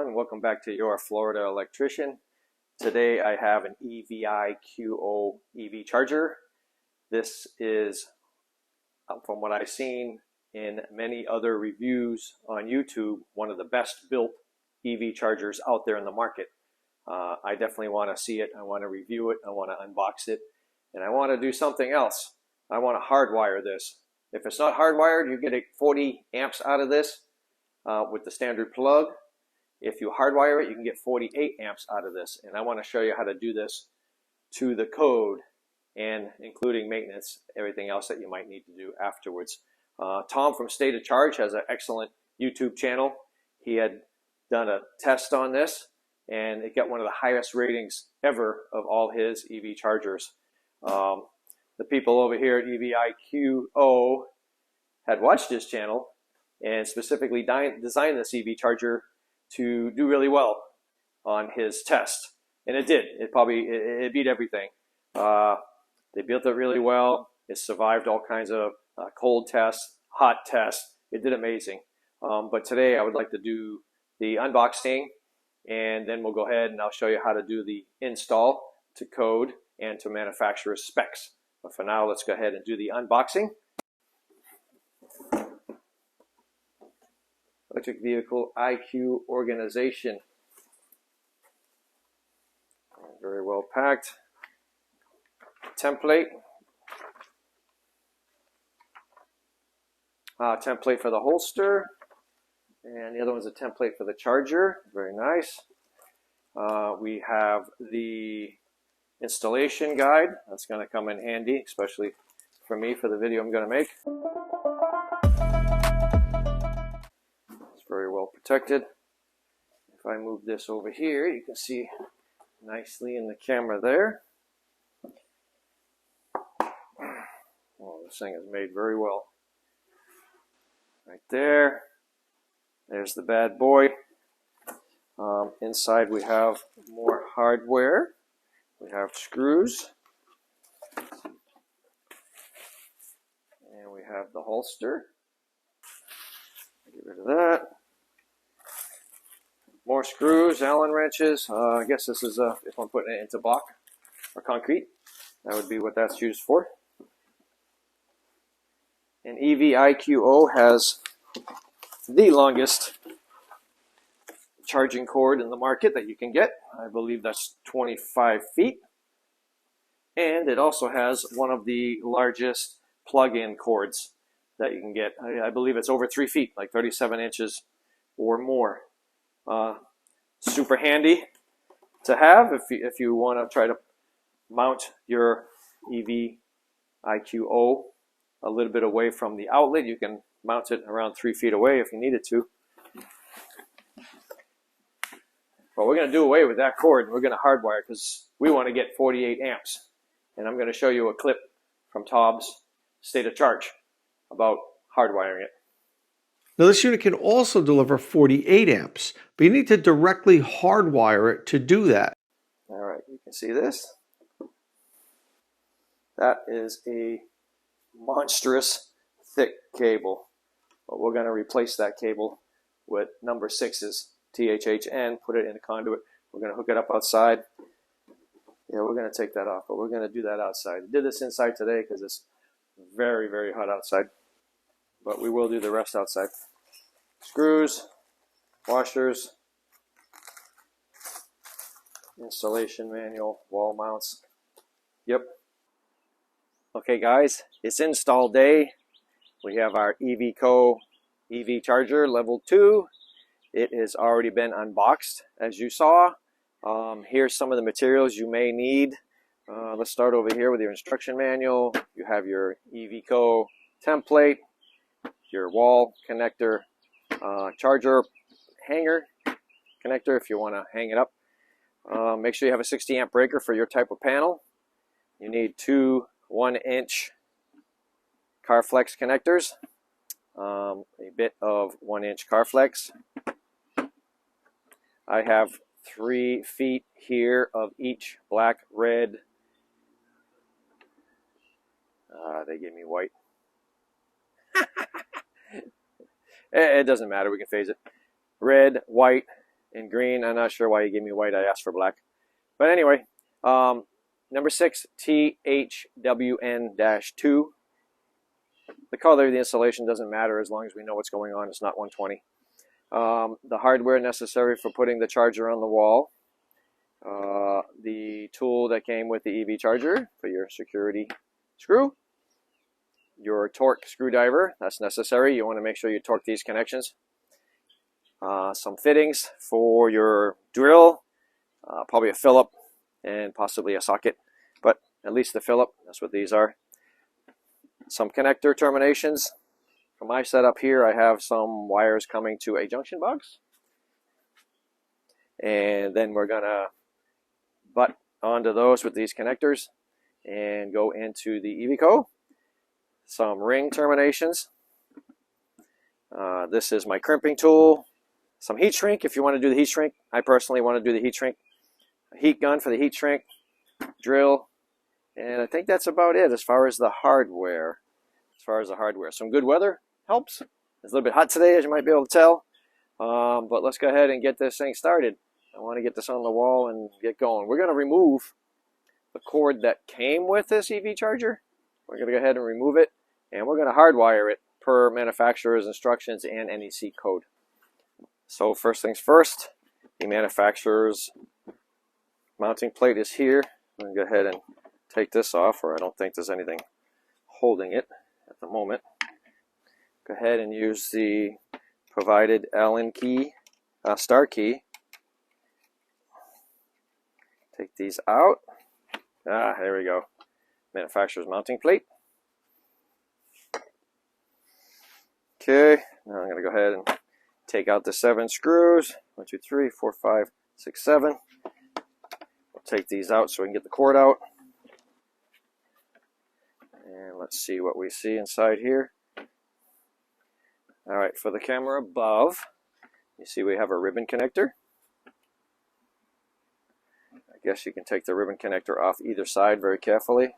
everyone, welcome back to your Florida Electrician. Today I have an EVIQO EV charger. This is, from what I've seen in many other reviews on YouTube, one of the best built EV chargers out there in the market. I definitely want to see it, I want to review it, I want to unbox it, and I want to do something else. I want to hardwire this. If it's not hardwired, you get 40 amps out of this with the standard plug. If you hardwire it, you can get 48 amps out of this. And I want to show you how to do this to the code, and including maintenance, everything else that you might need to do afterwards. Tom from State of Charge has an excellent YouTube channel. He had done a test on this, and it got one of the highest ratings ever of all his EV chargers. The people over here at EVIQO had watched his channel and specifically designed this EV charger to do really well on his test, and it did. It beat everything. They built it really well. It survived all kinds of cold tests, hot tests. It did amazing. But today I would like to do the unboxing, and then we'll go ahead and I'll show you how to do the install to code and to manufacturer's specs. But for now, let's go ahead and do the unboxing. Electric Vehicle IQ organization. Very well packed. Template. Template for the holster. And the other one's a template for the charger. Very nice. We have the installation guide. That's going to come in handy, especially for me for the video I'm going to make. Very well protected. If I move this over here, you can see nicely in the camera there. Oh, this thing is made very well. Right there. There's the bad boy. Inside we have more hardware. We have screws. And we have the holster. Get rid of that. More screws, Allen wrenches. I guess this is if I'm putting it into block or concrete, that would be what that's used for. And EVIQO has the longest charging cord in the market that you can get. I believe that's 25 feet. And it also has one of the largest plug-in cords that you can get. I believe it's over 3 feet, like 37 inches or more. Super handy to have if you want to try to mount your EVIQO a little bit away from the outlet. You can mount it around 3 feet away if you needed to. But we're going to do away with that cord, and we're going to hardwire because we want to get 48 amps. And I'm going to show you a clip from Tom's State of Charge about hardwiring it. Now this unit can also deliver 48 amps, but you need to directly hardwire it to do that. All right, you can see this. That is a monstrous thick cable. But we're going to replace that cable with number 6's THHN, put it in a conduit. We're going to hook it up outside. Yeah, we're going to take that off, but we're going to do that outside. I did this inside today because it's very, very hot outside. But we will do the rest outside. Screws, washers, installation manual, wall mounts. Yep. Okay guys, it's install day. We have our EVIQO EV charger level 2. It has already been unboxed, as you saw. Here's some of the materials you may need. Let's start over here with your instruction manual. You have your EVIQO template, your wall connector, charger hanger connector if you want to hang it up. Make sure you have a 60 amp breaker for your type of panel. You need 2 1-inch Carflex connectors, a bit of 1-inch Carflex. I have 3 feet here of each black, red. They gave me white. It doesn't matter, we can phase it. Red, white, in green. I'm not sure why he gave me white. I asked for black. But anyway, number 6, THWN-2. The color of the installation doesn't matter as long as we know what's going on. It's not 120. The hardware necessary for putting the charger on the wall. The tool that came with the EV charger for your security screw. Your torque screwdriver, that's necessary. You want to make sure you torque these connections. Some fittings for your drill, probably a Phillip and possibly a socket, but at least the Phillip, that's what these are. Some connector terminations. For my setup here, I have some wires coming to a junction box. And then we're going to butt onto those with these connectors and go into the EVIQO. Some ring terminations. This is my crimping tool. Some heat shrink if you want to do the heat shrink. I personally want to do the heat shrink. A heat gun for the heat shrink. Drill. And I think that's about it as far as the hardware. Some good weather helps. It's a little bit hot today, as you might be able to tell. But let's go ahead and get this thing started. I want to get this on the wall and get going. We're going to remove the cord that came with this EV charger. We're going to go ahead and remove it. And we're going to hardwire it per manufacturer's instructions and NEC code. So first things first, the manufacturer's mounting plate is here. I'm going to go ahead and take this off, or I don't think there's anything holding it at the moment. Go ahead and use the provided Allen key, star key. Take these out. There we go. Manufacturer's mounting plate. Okay, now I'm going to go ahead and take out the 7 screws. 1, 2, 3, 4, 5, 6, 7. We'll take these out so we can get the cord out. And let's see what we see inside here. Alright, for the camera above, you see we have a ribbon connector. I guess you can take the ribbon connector off either side very carefully.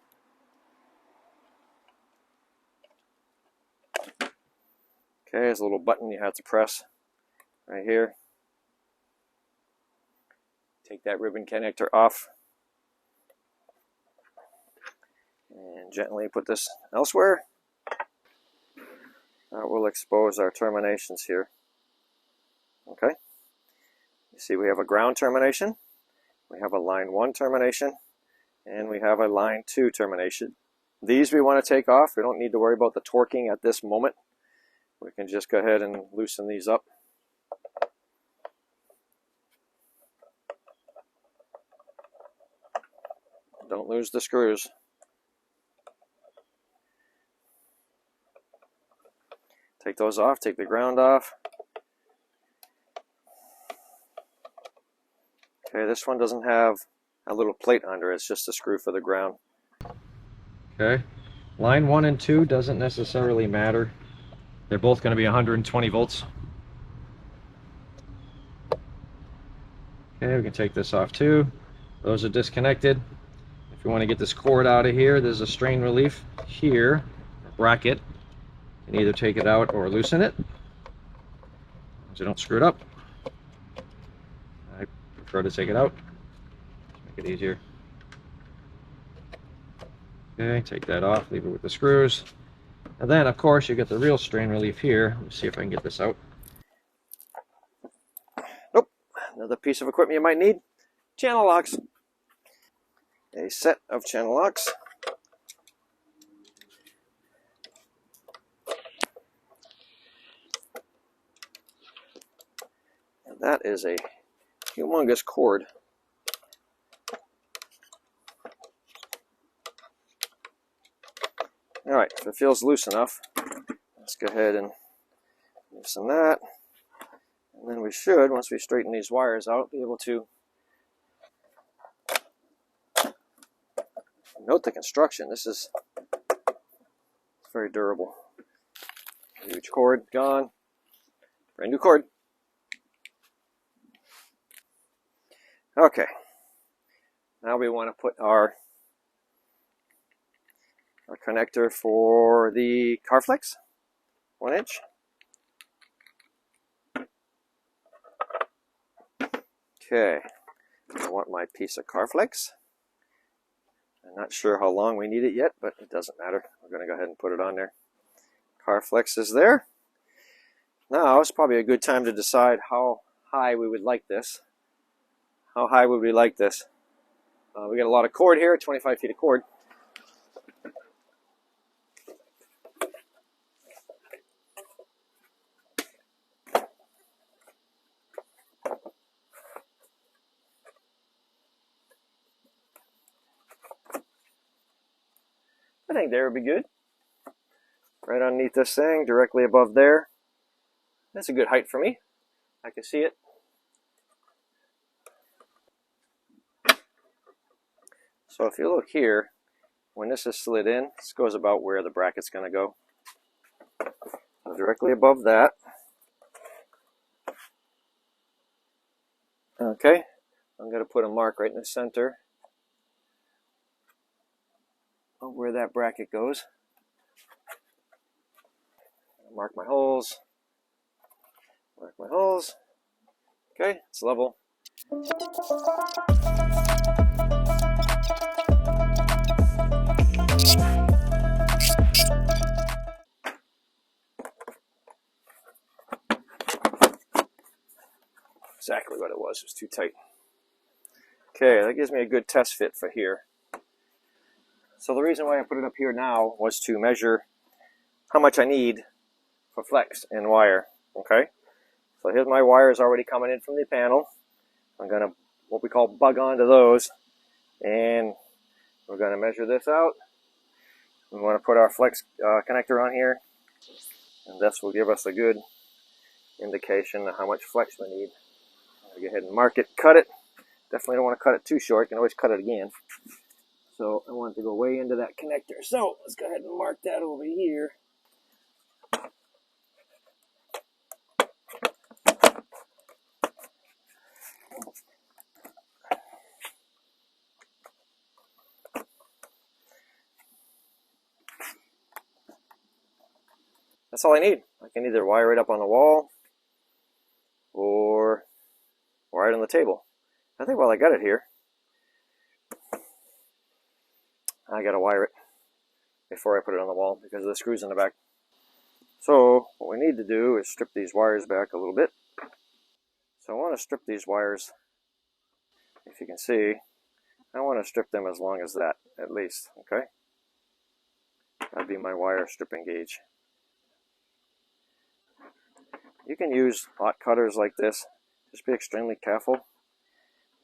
Okay, there's a little button you have to press right here. Take that ribbon connector off and gently put this elsewhere. We'll expose our terminations here. Okay, you see we have a ground termination, we have a line 1 termination, and we have a line 2 termination. These we want to take off. We don't need to worry about the torquing at this moment. We can just go ahead and loosen these up. Don't lose the screws. Take those off, take the ground off. Okay, this one doesn't have a little plate under it, it's just a screw for the ground. Okay, line 1 and 2 doesn't necessarily matter. They're both going to be 120 volts. Okay, we can take this off too. Those are disconnected. If you want to get this cord out of here, there's a strain relief here, a bracket. You can either take it out or loosen it, so you don't screw it up. I prefer to take it out, make it easier. Okay, take that off, leave it with the screws. And then, of course, you get the real strain relief here. Let's see if I can get this out. Nope. Another piece of equipment you might need. Channel locks. A set of channel locks. And that is a humongous cord. Alright, if it feels loose enough, let's go ahead and loosen that. And then we should, once we straighten these wires out, be able to note the construction. This is very durable. Huge cord, gone. Brand new cord. Okay. Now we want to put our connector for the Carflex, 1 inch. Okay, I want my piece of Carflex. I'm not sure how long we need it yet, but it doesn't matter. We're going to go ahead and put it on there. Carflex is there. Now it's probably a good time to decide how high we would like this. How high would we like this? We got a lot of cord here, 25 feet of cord. I think there would be good. Right underneath this thing, directly above there. That's a good height for me. I can see it. So if you look here, when this is slid in, this goes about where the bracket's going to go. So directly above that. Okay, I'm going to put a mark right in the center of where that bracket goes. Mark my holes. Mark my holes. Okay, it's level. Exactly what it was too tight. Okay, that gives me a good test fit for here. So the reason why I put it up here now was to measure how much I need for flex and wire. Okay, so here's my wires already coming in from the panel. I'm going to what we call bug onto those, and we're going to measure this out. We want to put our flex connector on here, and this will give us a good indication of how much flex we need. I'm going to go ahead and mark it, cut it. Definitely don't want to cut it too short. You can always cut it again. So I want it to go way into that connector. So let's go ahead and mark that over here. That's all I need. I can either wire it up on the wall or wire it on the table. I think while I got it here, I got to wire it before I put it on the wall because of the screws in the back. So what we need to do is strip these wires back a little bit. So I want to strip these wires, if you can see, I want to strip them as long as that, at least, okay? That'd be my wire stripping gauge. You can use hot cutters like this. Just be extremely careful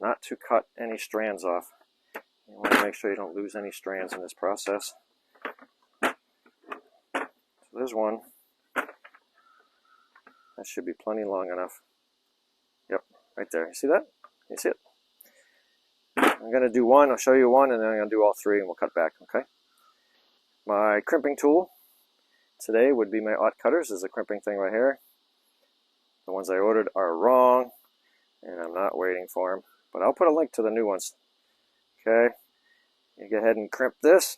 not to cut any strands off. You want to make sure you don't lose any strands in this process. So there's one. That should be plenty long enough. Yep, right there. You see that? You see it? I'm going to do one. I'll show you one, and then I'm going to do all three, and we'll cut back, okay? My crimping tool today would be my aught cutters. There's a crimping thing right here. The ones I ordered are wrong, and I'm not waiting for them. But I'll put a link to the new ones. Okay, you go ahead and crimp this.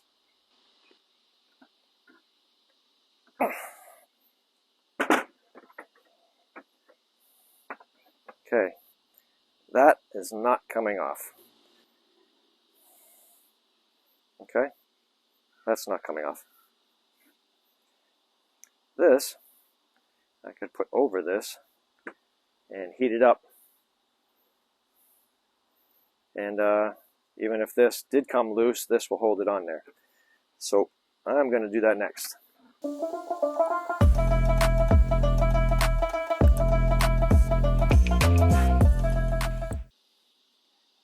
Okay, that is not coming off. Okay, that's not coming off. This, I could put over this and heat it up. And even if this did come loose, this will hold it on there. So I'm going to do that next.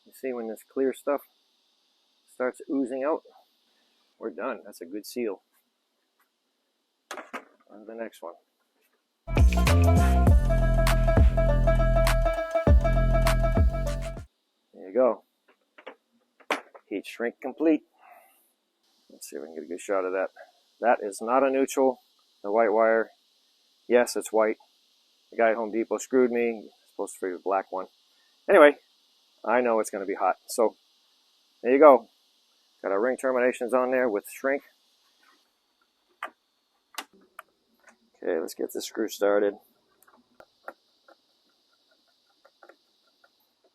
You see when this clear stuff starts oozing out? We're done. That's a good seal. On to the next one. There you go. Heat shrink complete. Let's see if we can get a good shot of that. That is not a neutral. The white wire, yes, it's white. The guy at Home Depot screwed me. It's supposed to be the black one. Anyway, I know it's going to be hot. So there you go. Got our ring terminations on there with shrink. Okay, let's get this screw started.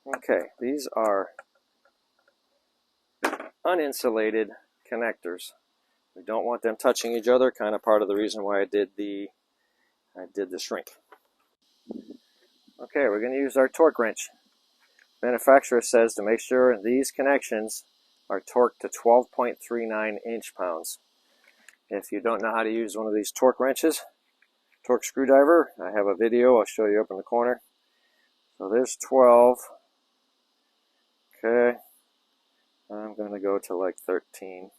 Okay, these are uninsulated connectors. We don't want them touching each other, kind of part of the reason why I did the shrink. Okay, we're going to use our torque wrench. Manufacturer says to make sure these connections are torqued to 12.39 inch-pounds. If you don't know how to use one of these torque wrenches, torque screwdriver, I have a video I'll show you up in the corner. So there's 12. Okay, I'm going to go to like 13.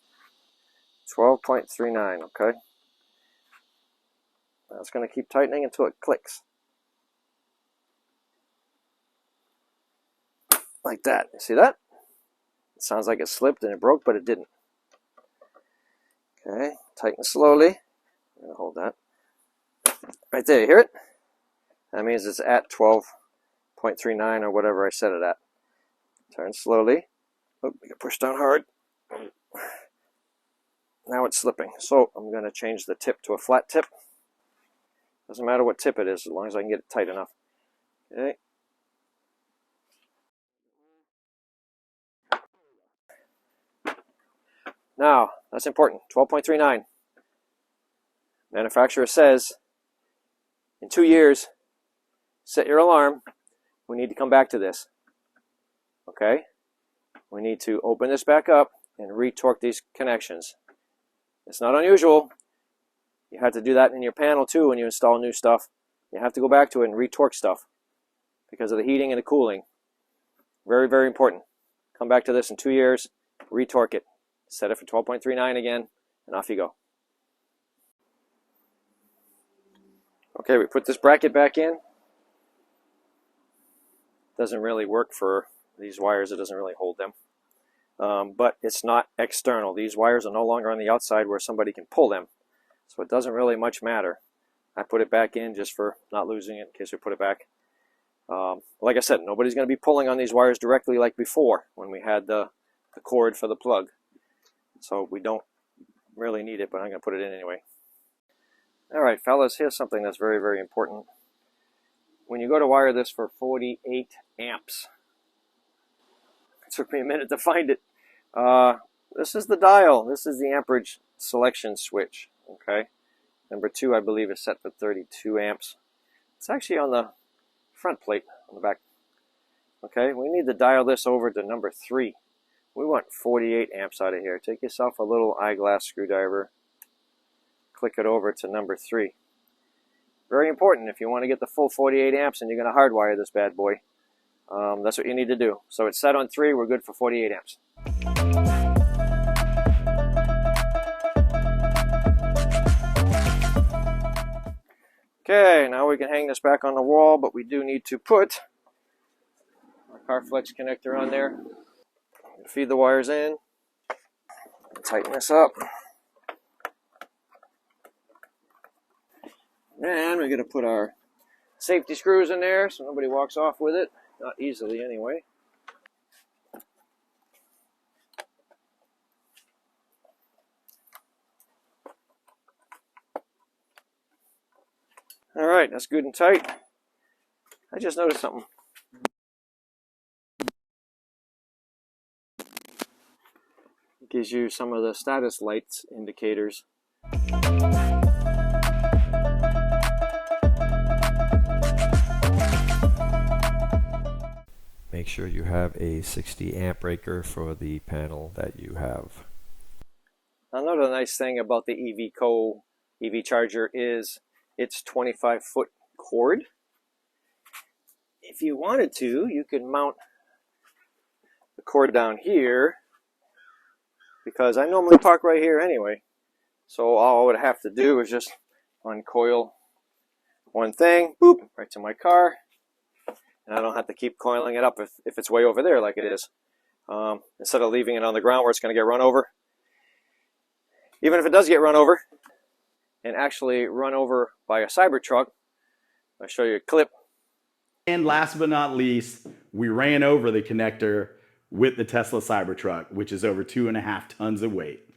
12.39, okay? Now it's going to keep tightening until it clicks. Like that. You see that? It sounds like it slipped and it broke, but it didn't. Okay, tighten slowly. I'm going to hold that. Right there, you hear it? That means it's at 12.39 or whatever I set it at. Turn slowly. Oh, you can push down hard. Now it's slipping. So I'm going to change the tip to a flat tip. Doesn't matter what tip it is, as long as I can get it tight enough. Okay. Now, that's important. 12.39. Manufacturer says, in 2 years, set your alarm. We need to come back to this. Okay? We need to open this back up and re-torque these connections. It's not unusual. You have to do that in your panel too when you install new stuff. You have to go back to it and re-torque stuff because of the heating and the cooling. Very, very important. Come back to this in 2 years, re-torque it. Set it for 12.39 again, and off you go. Okay, we put this bracket back in. Doesn't really work for these wires. It doesn't really hold them. But it's not external. These wires are no longer on the outside where somebody can pull them. So it doesn't really much matter. I put it back in just for not losing it in case we put it back. Like I said, nobody's going to be pulling on these wires directly like before when we had the cord for the plug. So we don't really need it, but I'm going to put it in anyway. Alright fellas, here's something that's very, very important. When you go to wire this for 48 amps, it took me a minute to find it. This is the dial. This is the amperage selection switch. Okay, number 2 I believe is set for 32 amps. It's actually on the front plate on the back. Okay, we need to dial this over to number 3. We want 48 amps out of here. Take yourself a little eyeglass screwdriver, click it over to number 3. Very important if you want to get the full 48 amps and you're going to hardwire this bad boy. That's what you need to do. So it's set on 3, we're good for 48 amps. Okay, now we can hang this back on the wall, but we do need to put our Carflex connector on there. Feed the wires in, tighten this up, and we're going to put our safety screws in there so nobody walks off with it, not easily anyway. Alright, that's good and tight. I just noticed something. It gives you some of the status lights indicators. Make sure you have a 60 amp breaker for the panel that you have. Another nice thing about the EVIQO EV charger is its 25-foot cord. If you wanted to, you could mount the cord down here, because I normally park right here anyway. So all I would have to do is just uncoil one thing, boop, right to my car. And I don't have to keep coiling it up if it's way over there like it is. Instead of leaving it on the ground where it's going to get run over. Even if it does get run over, and actually run over by a Cybertruck, I'll show you a clip. And last but not least, we ran over the connector with the Tesla Cybertruck, which is over 2.5 tons of weight.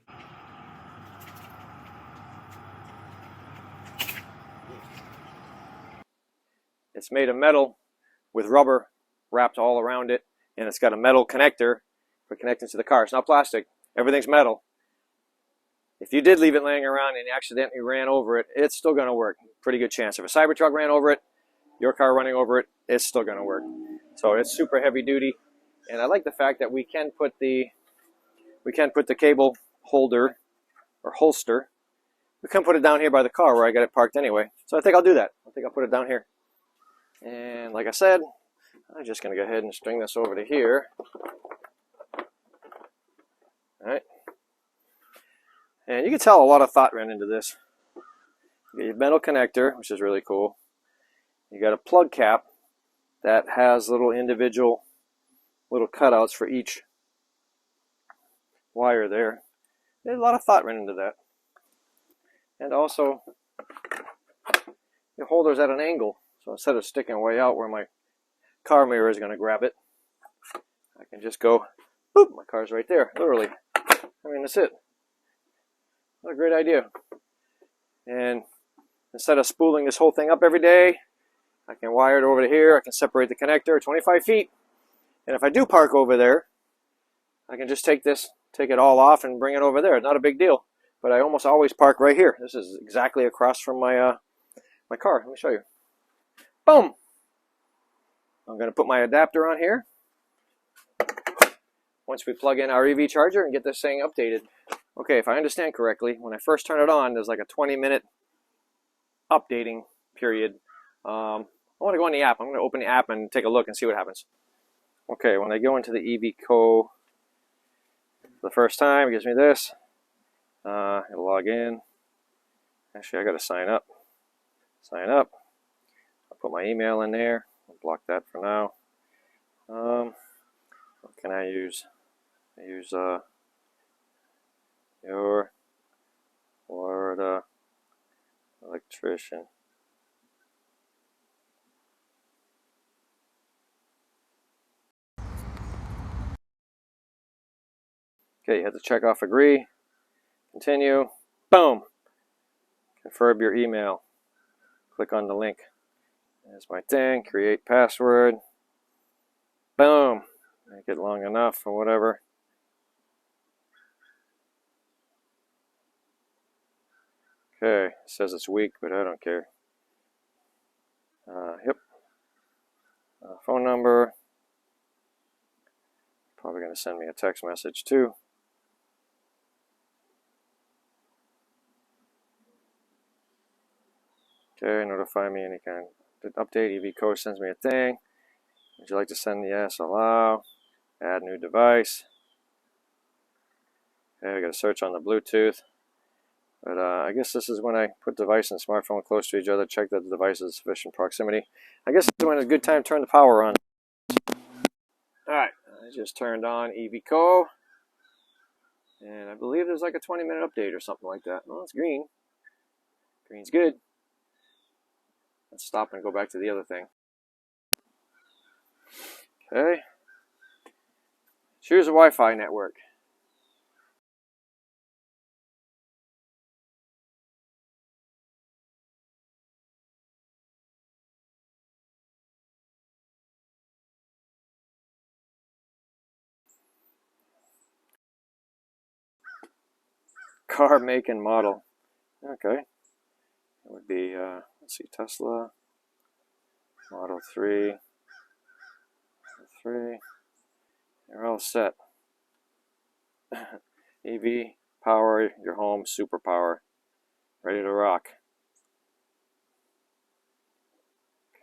It's made of metal with rubber wrapped all around it, and it's got a metal connector for connecting to the car. It's not plastic. Everything's metal. If you did leave it laying around and accidentally ran over it, it's still going to work. Pretty good chance. If a Cybertruck ran over it, your car running over it, it's still going to work. So it's super heavy duty, and I like the fact that we can put the cable holder or holster. We can put it down here by the car where I got it parked anyway. So I think I'll do that. I think I'll put it down here. And like I said, I'm just going to go ahead and string this over to here. All right. And you can tell a lot of thought ran into this. You got your metal connector, which is really cool. You got a plug cap that has little individual little cutouts for each wire there. There's a lot of thought ran into that. And also, your holder's at an angle. So instead of sticking way out where my car mirror is going to grab it, I can just go, boop, my car's right there, literally. I mean, that's it. What a great idea. And instead of spooling this whole thing up every day, I can wire it over to here. I can separate the connector 25 feet. And if I do park over there, I can just take it all off and bring it over there. Not a big deal. But I almost always park right here. This is exactly across from my my car. Let me show you. Boom! I'm going to put my adapter on here. Once we plug in our EV charger and get this thing updated. Okay, if I understand correctly, when I first turn it on, there's like a 20-minute updating period. I want to go on the app. I'm going to open the app and take a look and see what happens. Okay, when I go into the EVIQO the first time, it gives me this. It'll log in. Actually, I got to sign up. Sign up. I'll put my email in there. I'll block that for now. What can I use? I use your Florida Electrician. Okay, you have to check off agree, continue, boom, confirm your email, click on the link. There's my thing, create password, boom, make it long enough or whatever. Okay, it says it's weak, but I don't care. Yep, phone number, probably going to send me a text message too. Okay, notify me any kind of update. EVIQO sends me a thing. Would you like to send the yes? Allow. Add new device. Okay, I got to search on the Bluetooth. But I guess this is when I put device and smartphone close to each other, check that the device is sufficient proximity. I guess this is when it's a good time to turn the power on. Alright, I just turned on EVIQO. And I believe there's like a 20-minute update or something like that. Well, it's green. Green's good. Let's stop and go back to the other thing. Okay. Choose a Wi-Fi network. Car make and model. Okay. It would be, let's see, Tesla, Model 3, You're all set. EV, power, your home, superpower. Ready to rock.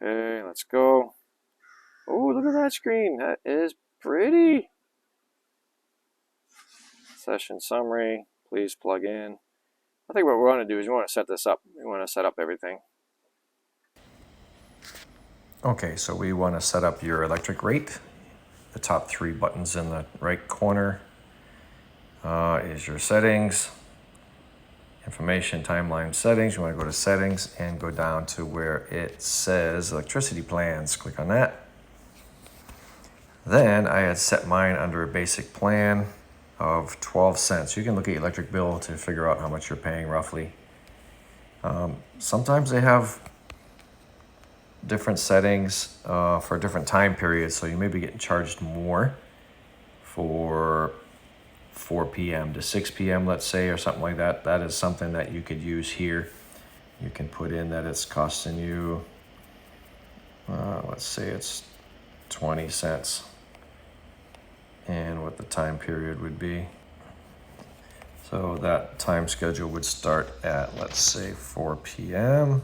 Okay, let's go. Oh, look at that screen. That is pretty. Session summary. Please plug in. I think what we want to do is we want to set this up. We want to set up everything. Okay, so we want to set up your electric rate. The top 3 buttons in the right corner is your settings, information, timeline, settings. You want to go to settings and go down to where it says electricity plans. Click on that. Then I had set mine under a basic plan of 12 cents. You can look at your electric bill to figure out how much you're paying roughly. Sometimes they have different settings for different time periods. So you may be getting charged more for 4 p.m. to 6 p.m., let's say, or something like that. That is something that you could use here. You can put in that it's costing you, let's say it's 20 cents, and what the time period would be. So that time schedule would start at, let's say, 4 p.m.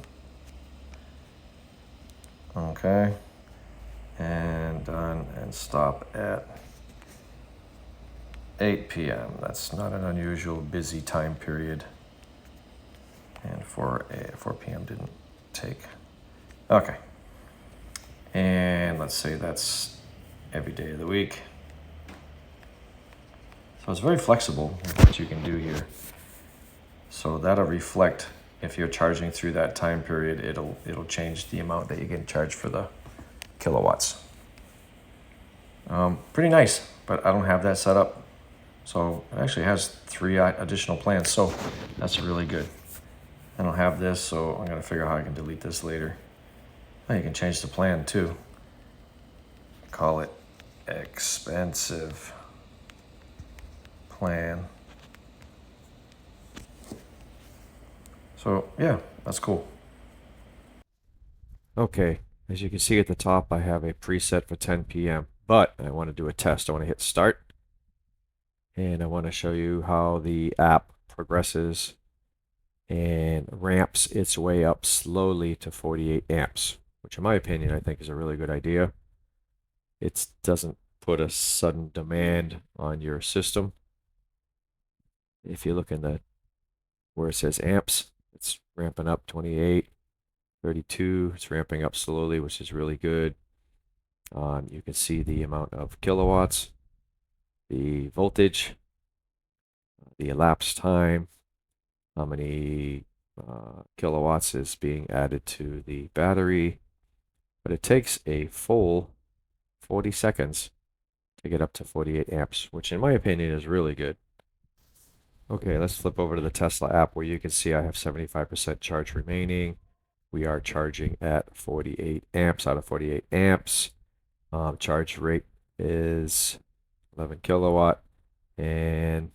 Okay, and done and stop at 8 p.m. That's not an unusual busy time period. And 4 p.m. didn't take. Okay. And let's say that's every day of the week. So it's very flexible with what you can do here. So that'll reflect, if you're charging through that time period, it'll change the amount that you get charged for the kilowatts. Pretty nice, but I don't have that set up. So it actually has 3 additional plans, so that's really good. I don't have this, so I'm gonna figure out how I can delete this later. Oh, you can change the plan too. Call it expensive plan. So yeah, that's cool. Okay, as you can see at the top, I have a preset for 10 p.m., but I want to do a test. I want to hit start, and I want to show you how the app progresses and ramps its way up slowly to 48 amps, which in my opinion, I think is a really good idea. It doesn't put a sudden demand on your system. If you look in the where it says amps, it's ramping up 28, 32. It's ramping up slowly, which is really good. You can see the amount of kilowatts, the voltage, the elapsed time, how many kilowatts is being added to the battery. But it takes a full 40 seconds to get up to 48 amps, which in my opinion is really good. Okay, let's flip over to the Tesla app where you can see I have 75% charge remaining. We are charging at 48 amps out of 48 amps. Charge rate is 11 kilowatt. And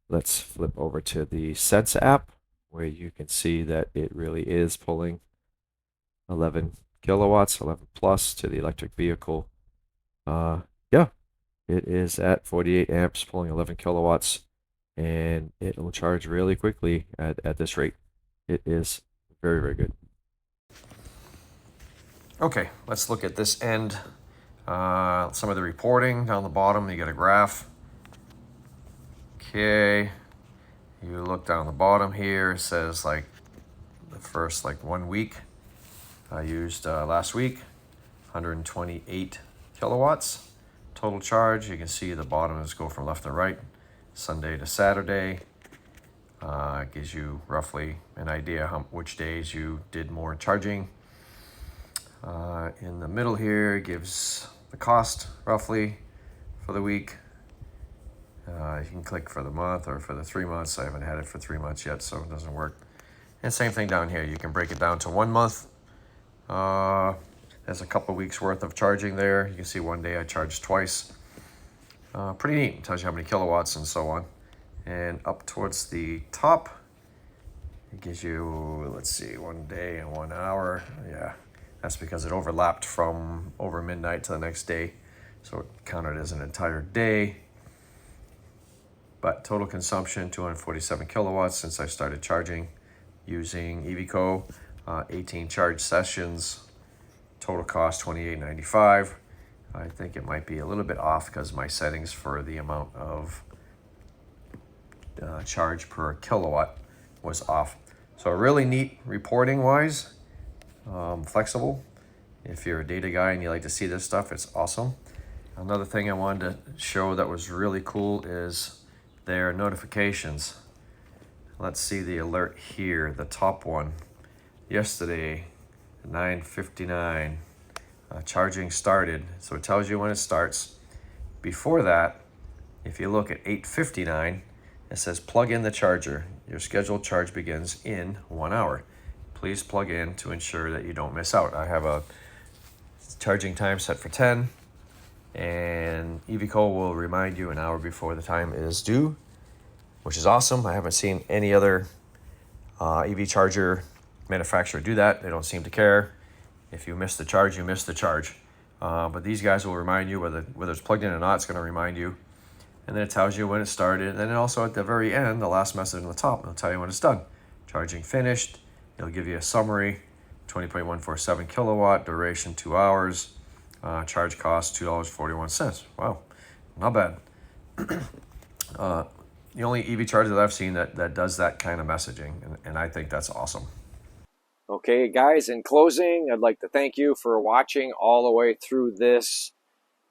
let's flip over to the Sense app where you can see that it really is pulling 11 kilowatts, 11 plus to the electric vehicle. Yeah, it is at 48 amps, pulling 11 kilowatts, and it will charge really quickly at this rate. It is very, very good. Okay, let's look at this end. Some of the reporting down the bottom, you get a graph. Okay, you look down the bottom here, it says like the first 1 week. I used last week, 128 kilowatts. Total charge, you can see the bottom is go from left to right, Sunday to Saturday. It gives you roughly an idea which days you did more charging. In the middle here, it gives the cost roughly for the week. You can click for the month or for the 3 months. I haven't had it for 3 months yet, so it doesn't work. And same thing down here. You can break it down to 1 month. There's a couple of weeks worth of charging there. You can see one day I charged twice. Pretty neat. It tells you how many kilowatts and so on. And up towards the top, it gives you, let's see, 1 day and 1 hour. Yeah, that's because it overlapped from over midnight to the next day. So it counted as an entire day. But total consumption, 247 kilowatts since I started charging using EVIQO. 18 charge sessions. Total cost $28.95. I think it might be a little bit off because my settings for the amount of charge per kilowatt was off. So really neat reporting wise, flexible. If you're a data guy and you like to see this stuff, it's awesome. Another thing I wanted to show that was really cool is their notifications. Let's see the alert here, the top one. Yesterday, 9:59, charging started. So it tells you when it starts. Before that, if you look at 8:59, it says plug in the charger. Your scheduled charge begins in 1 hour. please plug in to ensure that you don't miss out. I have a charging time set for 10, and EVIQO will remind you an hour before the time is due, which is awesome. I haven't seen any other EV charger manufacturer do that. They don't seem to care. If you miss the charge, you miss the charge. But these guys will remind you whether it's plugged in or not. It's going to remind you, and then it tells you when it started. And then also at the very end, the last message on the top, it'll tell you when it's done. Charging finished. It'll give you a summary. 20.147 kilowatt, duration 2 hours, charge cost $2.41. Wow, not bad. The only EV charger that I've seen that does that kind of messaging, and I think that's awesome. Okay, guys, in closing, I'd like to thank you for watching all the way through this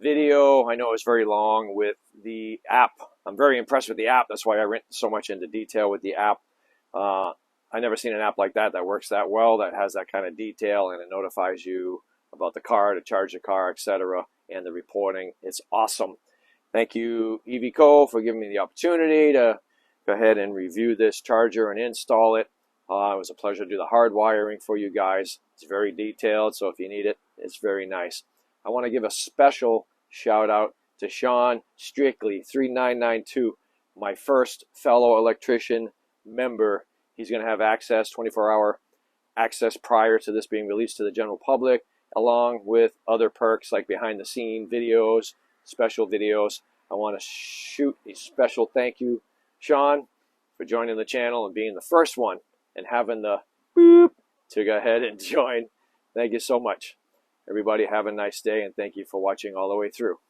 video. I know it's very long with the app. I'm very impressed with the app. That's why I went so much into detail with the app. I never seen an app like that works that well, that has that kind of detail, and it notifies you about the car, to charge the car, etc., and the reporting. It's awesome. Thank you, EVIQO, for giving me the opportunity to go ahead and review this charger and install it. It was a pleasure to do the hardwiring for you guys. It's very detailed, so if you need it, it's very nice. I want to give a special shout out to Sean Strictly 3992, my first fellow electrician member. He's going to have access, 24-hour access prior to this being released to the general public, along with other perks like behind the scene videos, special videos. I want to shoot a special thank you, Sean, for joining the channel and being the first one and having the boop to go ahead and join. Thank you so much. Everybody have a nice day, and thank you for watching all the way through.